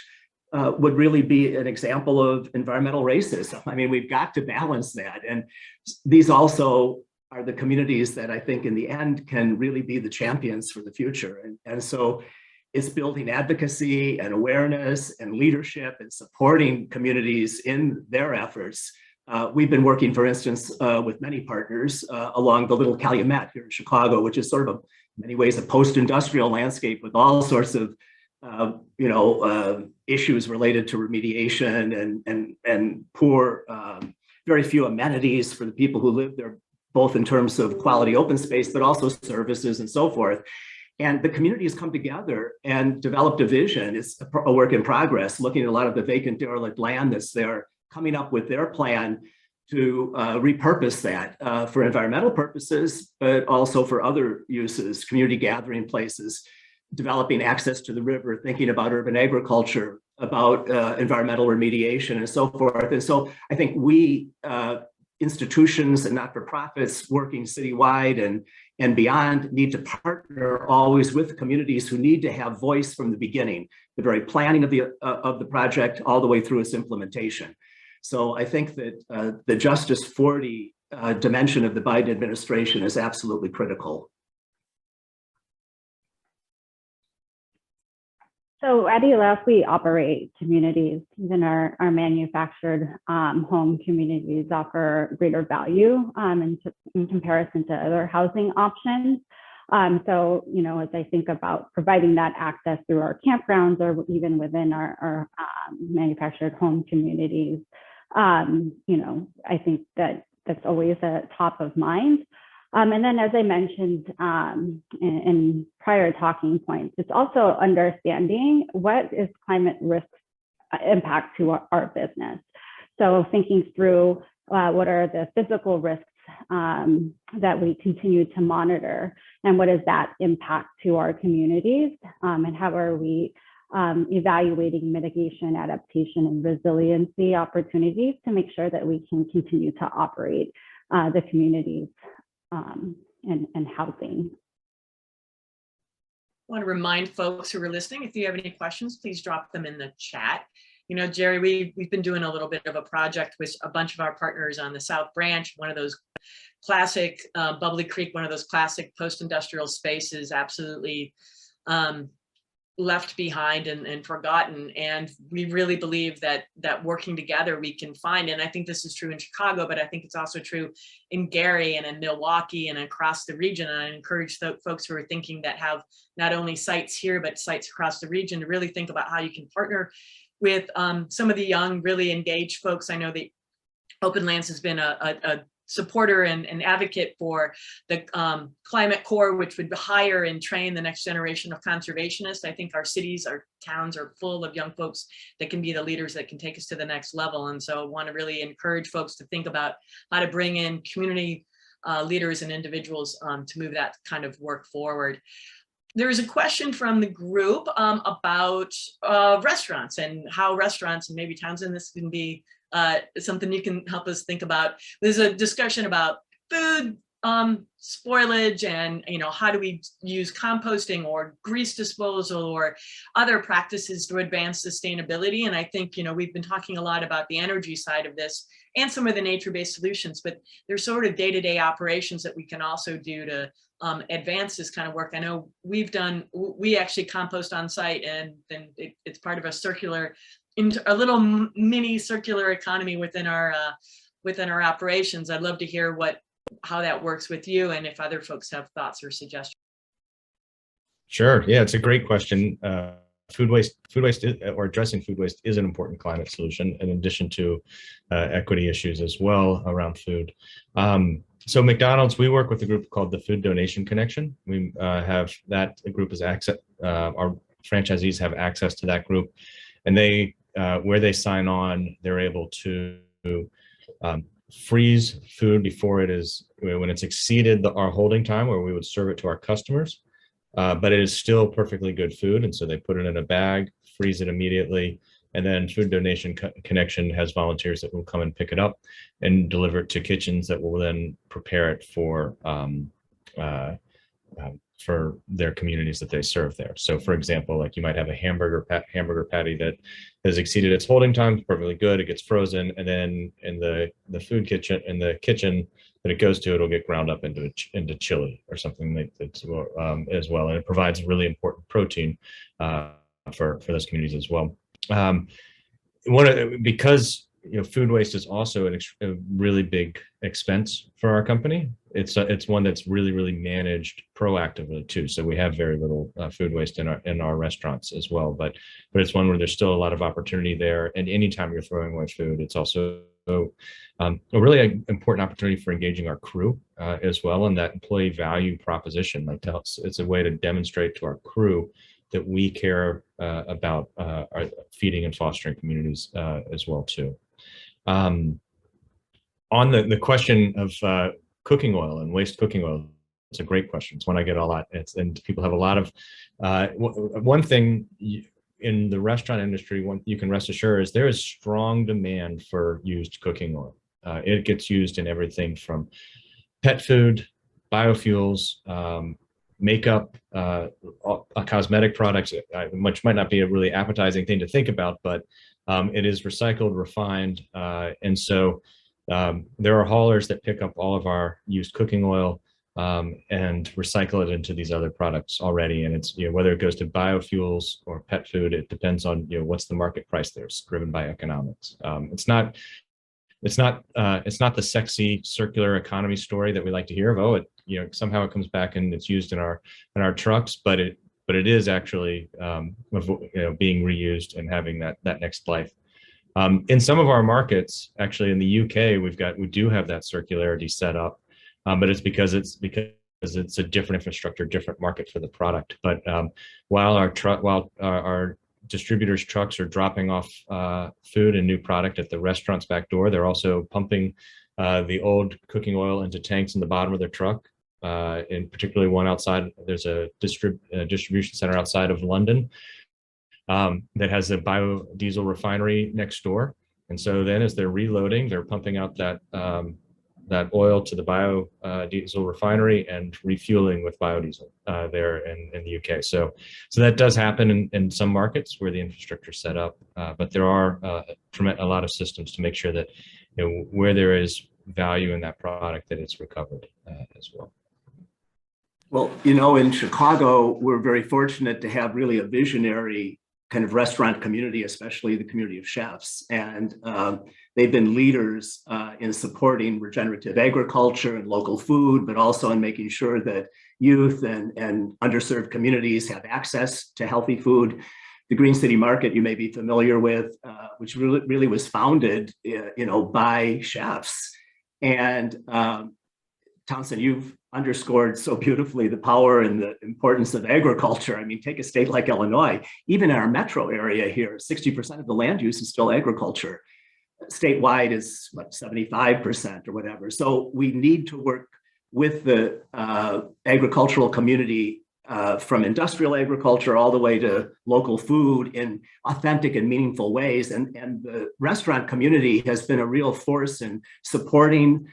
would really be an example of environmental racism. I mean, we've got to balance that. And these also are the communities that I think in the end can really be the champions for the future. And so it's building advocacy and awareness and leadership and supporting communities in their efforts. We've been working, for instance, with many partners along the Little Calumet here in Chicago, which is sort of in many ways a post-industrial landscape with all sorts of issues related to remediation and poor, very few amenities for the people who live there, both in terms of quality open space, but also services and so forth. And the community has come together and developed a vision. It's a work in progress, looking at a lot of the vacant derelict land that's there, coming up with their plan to repurpose that for environmental purposes, but also for other uses, community gathering places, developing access to the river, thinking about urban agriculture, about environmental remediation and so forth. And so I think we, institutions and not-for-profits working citywide and beyond, need to partner always with communities who need to have voice from the beginning, the very planning of the project all the way through its implementation. So I think that the Justice 40 dimension of the Biden administration is absolutely critical. So at ELF, we operate communities. Even our manufactured home communities offer greater value in comparison to other housing options. So, as I think about providing that access through our campgrounds or even within our manufactured home communities, I think that that's always a top of mind. And then, as I mentioned in prior talking points, it's also understanding what is climate risk impact to our business. So thinking through what are the physical risks that we continue to monitor, and what is that impact to our communities, and how are we evaluating mitigation, adaptation, and resiliency opportunities to make sure that we can continue to operate the communities and housing. I want to remind folks who are listening, if you have any questions, please drop them in the chat. Jerry, we've been doing a little bit of a project with a bunch of our partners on the South Branch, one of those classic, Bubbly Creek, one of those classic post-industrial spaces, absolutely left behind and forgotten. And we really believe that working together we can find, and I think this is true in Chicago, but I think it's also true in Gary and in Milwaukee and across the region. And I encourage folks who are thinking that have not only sites here, but sites across the region to really think about how you can partner with some of the young, really engaged folks. I know that Openlands has been a supporter and advocate for the Climate Corps, which would hire and train the next generation of conservationists. I think our cities, our towns are full of young folks that can be the leaders that can take us to the next level. And so I want to really encourage folks to think about how to bring in community leaders and individuals to move that kind of work forward. There is a question from the group about restaurants and how restaurants, and maybe Townsend, this can be something you can help us think about. There's a discussion about food spoilage and how do we use composting or grease disposal or other practices to advance sustainability. And I think we've been talking a lot about the energy side of this and some of the nature-based solutions, but there's sort of day-to-day operations that we can also do to advance this kind of work. I know we actually compost on site, and then it's part of a circular, into a little mini circular economy within our operations. I'd love to hear how that works with you, and if other folks have thoughts or suggestions. Sure. Yeah, it's a great question. Food waste or addressing food waste is an important climate solution, in addition to equity issues as well around food. So McDonald's, we work with a group called the Food Donation Connection. We have that group as access. Our franchisees have access to that group, and they where they sign on, they're able to freeze food before when it's exceeded our holding time, where we would serve it to our customers. But it is still perfectly good food, and so they put it in a bag, freeze it immediately, and then Food Donation Connection has volunteers that will come and pick it up and deliver it to kitchens that will then prepare it for for their communities that they serve there. So for example, like you might have a hamburger patty that has exceeded its holding time, perfectly good, it gets frozen, and then in the kitchen that it goes to, it'll get ground up into chili or something that's as well, and it provides really important protein for those communities as well. Because food waste is also a really big expense for our company. It's one that's really managed proactively too. So we have very little food waste in our restaurants as well. But it's one where there's still a lot of opportunity there. And anytime you're throwing away food, it's also a really important opportunity for engaging our crew as well. And that employee value proposition, it's a way to demonstrate to our crew that we care about our feeding and fostering communities as well too. On the question of cooking oil and waste cooking oil, it's a great question. It's one I get a lot. And people have a lot of, one thing in the restaurant industry, you can rest assured is there is strong demand for used cooking oil. It gets used in everything from pet food, biofuels, makeup, cosmetic products, which might not be a really appetizing thing to think about, but it is recycled, refined, and so there are haulers that pick up all of our used cooking oil and recycle it into these other products already. And it's whether it goes to biofuels or pet food, it depends on what's the market price there. It's driven by economics. It's not the sexy circular economy story that we like to hear of. Oh, somehow it comes back and it's used in our trucks, but it is actually being reused and having that next life. In some of our markets, actually in the UK, we do have that circularity set up, but it's because it's a different infrastructure, different market for the product. But while our distributors' trucks are dropping off food and new product at the restaurant's back door, they're also pumping the old cooking oil into tanks in the bottom of their truck. And particularly one outside, there's a distribution center outside of London that has a biodiesel refinery next door. And so then as they're reloading, they're pumping out that oil to the biodiesel refinery and refueling with biodiesel there in the UK. So that does happen in some markets where the infrastructure is set up, but there are a lot of systems to make sure that where there is value in that product, that it's recovered as well. Well, in Chicago, we're very fortunate to have really a visionary kind of restaurant community, especially the community of chefs. And they've been leaders in supporting regenerative agriculture and local food, but also in making sure that youth and underserved communities have access to healthy food. The Green City Market, you may be familiar with, which really was founded, by chefs. And Townsend, you've underscored so beautifully the power and the importance of agriculture. I mean, take a state like Illinois, even in our metro area here, 60% of the land use is still agriculture. Statewide is 75% or whatever. So we need to work with the agricultural community from industrial agriculture all the way to local food in authentic and meaningful ways. And the restaurant community has been a real force in supporting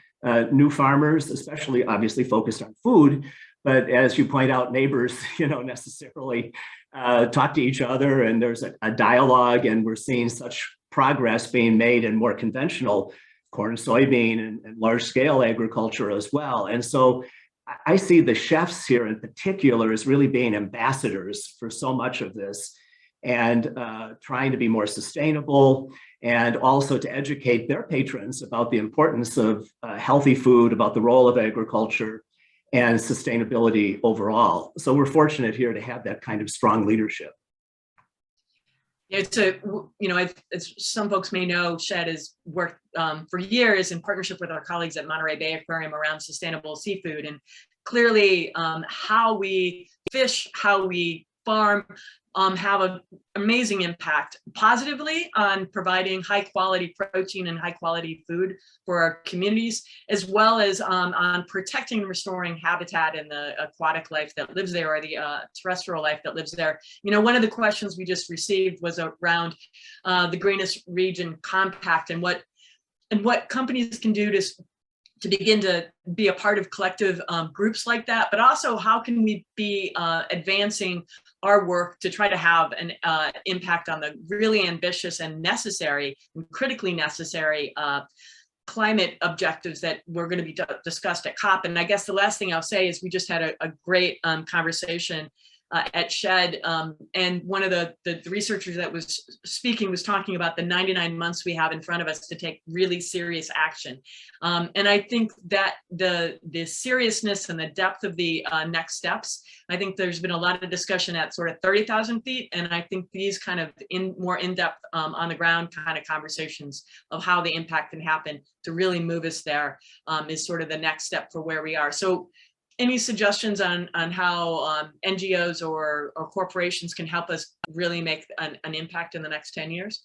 new farmers, especially obviously focused on food. But as you point out, neighbors, necessarily talk to each other, and there's a dialogue, and we're seeing such progress being made in more conventional corn, soybean, and large-scale agriculture as well. And so I see the chefs here in particular as really being ambassadors for so much of this, and trying to be more sustainable, and also to educate their patrons about the importance of healthy food, about the role of agriculture and sustainability overall. So we're fortunate here to have that kind of strong leadership. It's as some folks may know, Shed has worked for years in partnership with our colleagues at Monterey Bay Aquarium around sustainable seafood. And clearly how we fish, how we farm, have an amazing impact positively on providing high quality protein and high quality food for our communities, as well as on protecting and restoring habitat and the aquatic life that lives there, or the terrestrial life that lives there. One of the questions we just received was around the Greenest Region Compact and what companies can do to to begin to be a part of collective groups like that, but also how can we be advancing our work to try to have an impact on the really ambitious and necessary and critically necessary climate objectives that we're going to be discussed at COP. And I guess the last thing I'll say is we just had a great conversation at SHED, and one of the researchers that was speaking was talking about the 99 months we have in front of us to take really serious action. And I think that the seriousness and the depth of the next steps, I think there's been a lot of discussion at sort of 30,000 feet. And I think these kind of more in-depth on the ground kind of conversations of how the impact can happen to really move us there is sort of the next step for where we are. So any suggestions on how NGOs or corporations can help us really make an impact in the next 10 years?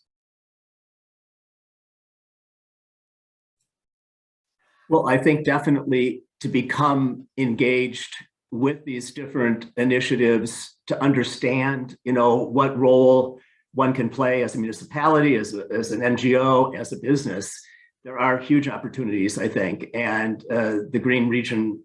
Well, I think definitely to become engaged with these different initiatives, to understand, what role one can play as a municipality, as an NGO, as a business. There are huge opportunities, I think, and the Green Region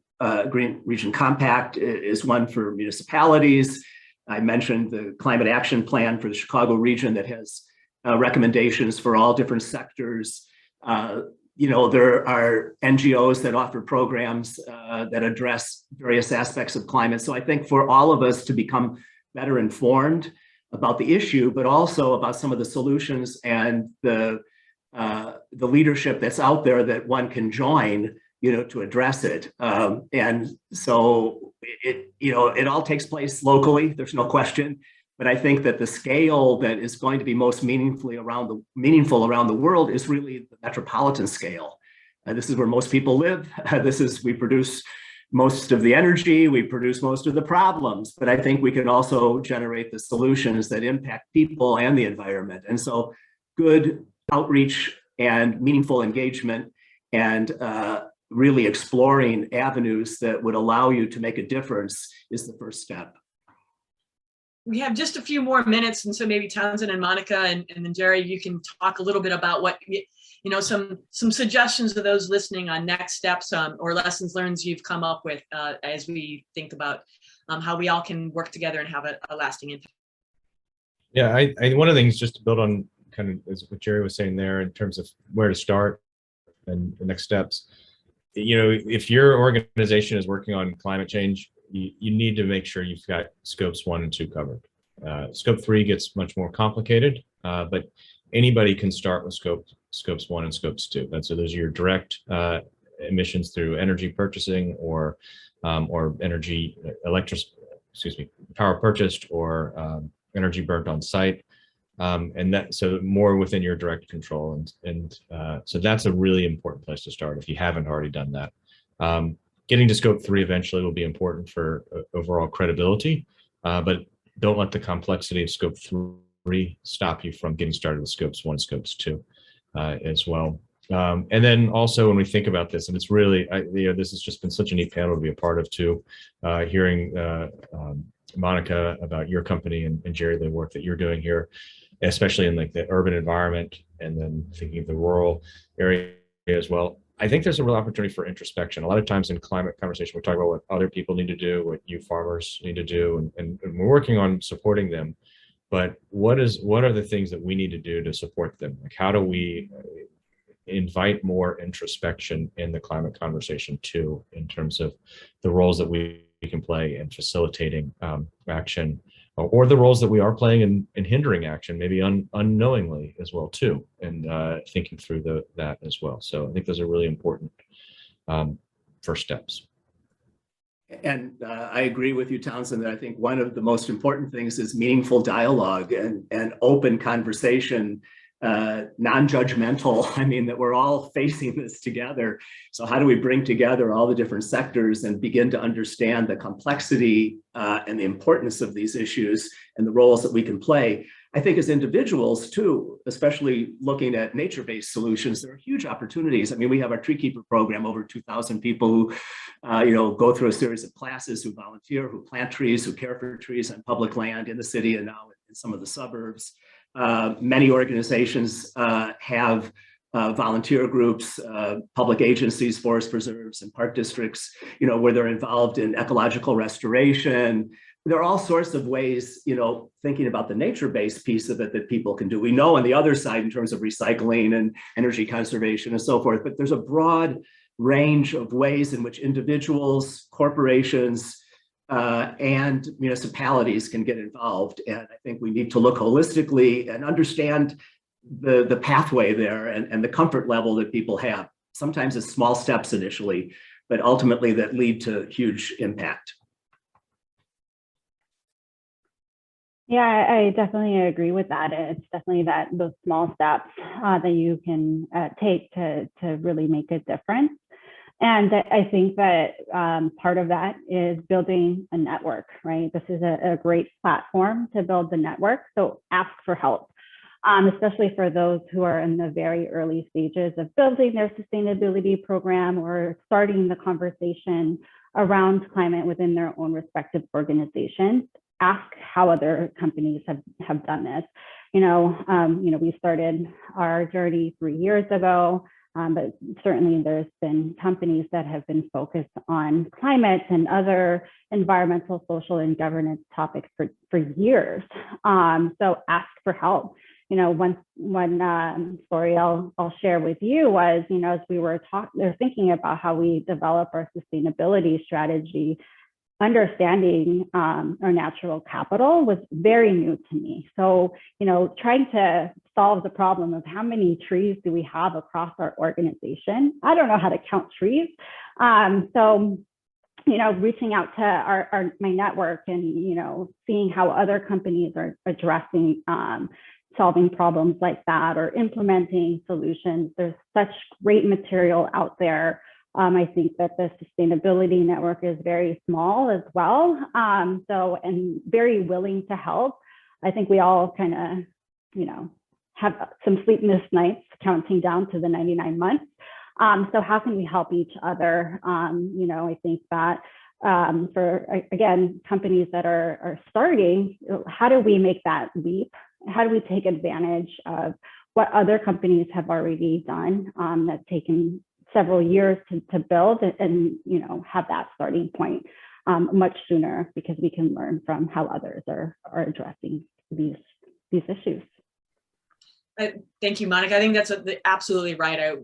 Compact is one for municipalities. I mentioned the Climate Action Plan for the Chicago region that has recommendations for all different sectors. There are NGOs that offer programs that address various aspects of climate. So I think for all of us to become better informed about the issue, but also about some of the solutions and the leadership that's out there that one can join, to address it. And so it all takes place locally, there's no question. But I think that the scale that is going to be most meaningful around the world is really the metropolitan scale. This is where most people live. We produce most of the energy, we produce most of the problems, but I think we can also generate the solutions that impact people and the environment. And so good outreach and meaningful engagement and really exploring avenues that would allow you to make a difference is the first step. We have just a few more minutes, and so maybe Townsend and Monica and then Jerry, you can talk a little bit about what, some suggestions to those listening on next steps or lessons learned you've come up with as we think about how we all can work together and have a lasting impact. Yeah, I one of the things, just to build on kind of as what Jerry was saying there in terms of where to start and the next steps. If your organization is working on climate change, you need to make sure you've got scopes 1 and 2 covered. Scope 3 gets much more complicated, but anybody can start with scopes 1 and scopes 2. So those are your direct emissions through energy purchasing or power purchased or energy burnt on site. So more within your direct control. So that's a really important place to start if you haven't already done that. Getting to scope 3 eventually will be important for overall credibility, but don't let the complexity of scope 3 stop you from getting started with scopes 1, scopes 2 as well. And then also when we think about this, and it's really, this has just been such a neat panel to be a part of too, hearing Monica about your company and Jerry, the work that you're doing here, especially in like the urban environment, and then thinking of the rural area as well. I think there's a real opportunity for introspection. A lot of times in climate conversation, we're talking about what other people need to do, what you farmers need to do, and we're working on supporting them. But what are the things that we need to do to support them? Like, how do we invite more introspection in the climate conversation too, in terms of the roles that we can play in facilitating action, or the roles that we are playing in hindering action, maybe unknowingly as well too, and thinking through that as well. So I think those are really important first steps. And I agree with you, Townsend, that I think one of the most important things is meaningful dialogue and open conversation, non-judgmental. I mean, that we're all facing this together. So how do we bring together all the different sectors and begin to understand the complexity and the importance of these issues and the roles that we can play? I think as individuals too, especially looking at nature-based solutions, there are huge opportunities. I mean, we have our Tree Keeper program, over 2,000 people who, go through a series of classes, who volunteer, who plant trees, who care for trees on public land in the city and now in some of the suburbs. Many organizations have volunteer groups, public agencies, forest preserves, and park districts, where they're involved in ecological restoration. There are all sorts of ways, thinking about the nature-based piece of it that people can do. We know on the other side in terms of recycling and energy conservation and so forth, but there's a broad range of ways in which individuals, corporations, and municipalities can get involved. And I think we need to look holistically and understand the pathway there and the comfort level that people have. Sometimes it's small steps initially, but ultimately that lead to huge impact. Yeah, I definitely agree with that. It's definitely those small steps that you can take to really make a difference. And I think that part of that is building a network, right? This is a great platform to build the network. So ask for help, especially for those who are in the very early stages of building their sustainability program or starting the conversation around climate within their own respective organizations. Ask how other companies have done this. We started our journey 3 years ago, but certainly there's been companies that have been focused on climate and other environmental, social, and governance topics for years. So ask for help. One story I'll share with you was, as we were thinking about how we develop our sustainability strategy, understanding our natural capital was very new to me. So, trying to solve the problem of how many trees do we have across our organization. I don't know how to count trees. So, reaching out to my network and, seeing how other companies are addressing solving problems like that or implementing solutions. There's such great material out there. I think that the sustainability network is very small as well. And very willing to help. I think we all kind of, have some sleepless nights counting down to the 99 months. So how can we help each other? I think that for, again, companies that are starting, how do we make that leap? How do we take advantage of what other companies have already done that's taken several years to build and have that starting point much sooner, because we can learn from how others are addressing these issues. Thank you, Monica. I think that's absolutely right.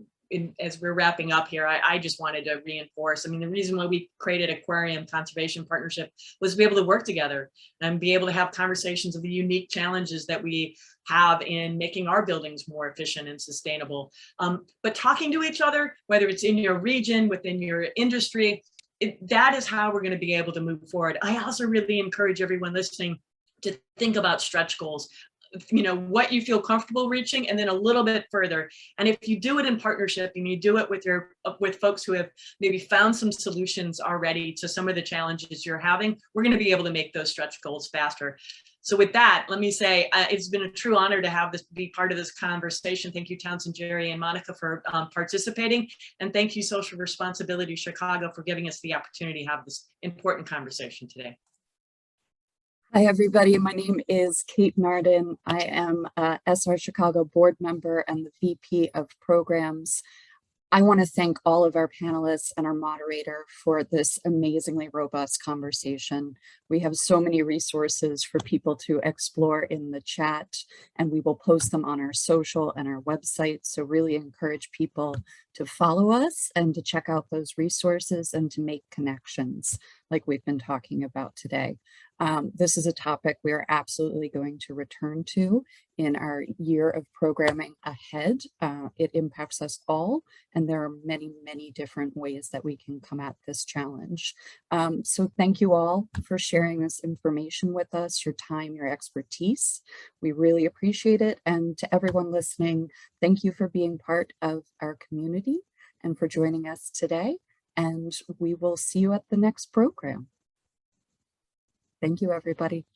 As we're wrapping up here, I just wanted to reinforce, the reason why we created Aquarium Conservation Partnership was to be able to work together and be able to have conversations of the unique challenges that we have in making our buildings more efficient and sustainable. But talking to each other, whether it's in your region, within your industry, that is how we're going to be able to move forward. I also really encourage everyone listening to think about stretch goals. What you feel comfortable reaching, and then a little bit further. And if you do it in partnership and you do it with folks who have maybe found some solutions already to some of the challenges you're having, we're going to be able to make those stretch goals faster. So with that, let me say it's been a true honor to have this be part of this conversation. Thank you, Townsend, Jerry, and Monica for participating. And thank you, Social Responsibility Chicago, for giving us the opportunity to have this important conversation today. Hi, everybody. My name is Kate Martin. I am a SR Chicago board member and the VP of programs. I want to thank all of our panelists and our moderator for this amazingly robust conversation. We have so many resources for people to explore in the chat, and we will post them on our social and our website. So really encourage people to follow us and to check out those resources and to make connections like we've been talking about today. This is a topic we are absolutely going to return to in our year of programming ahead. It impacts us all, and there are many, many different ways that we can come at this challenge. So thank you all for sharing this information with us, your time, your expertise. We really appreciate it. And to everyone listening, thank you for being part of our community and for joining us today. And we will see you at the next program. Thank you, everybody.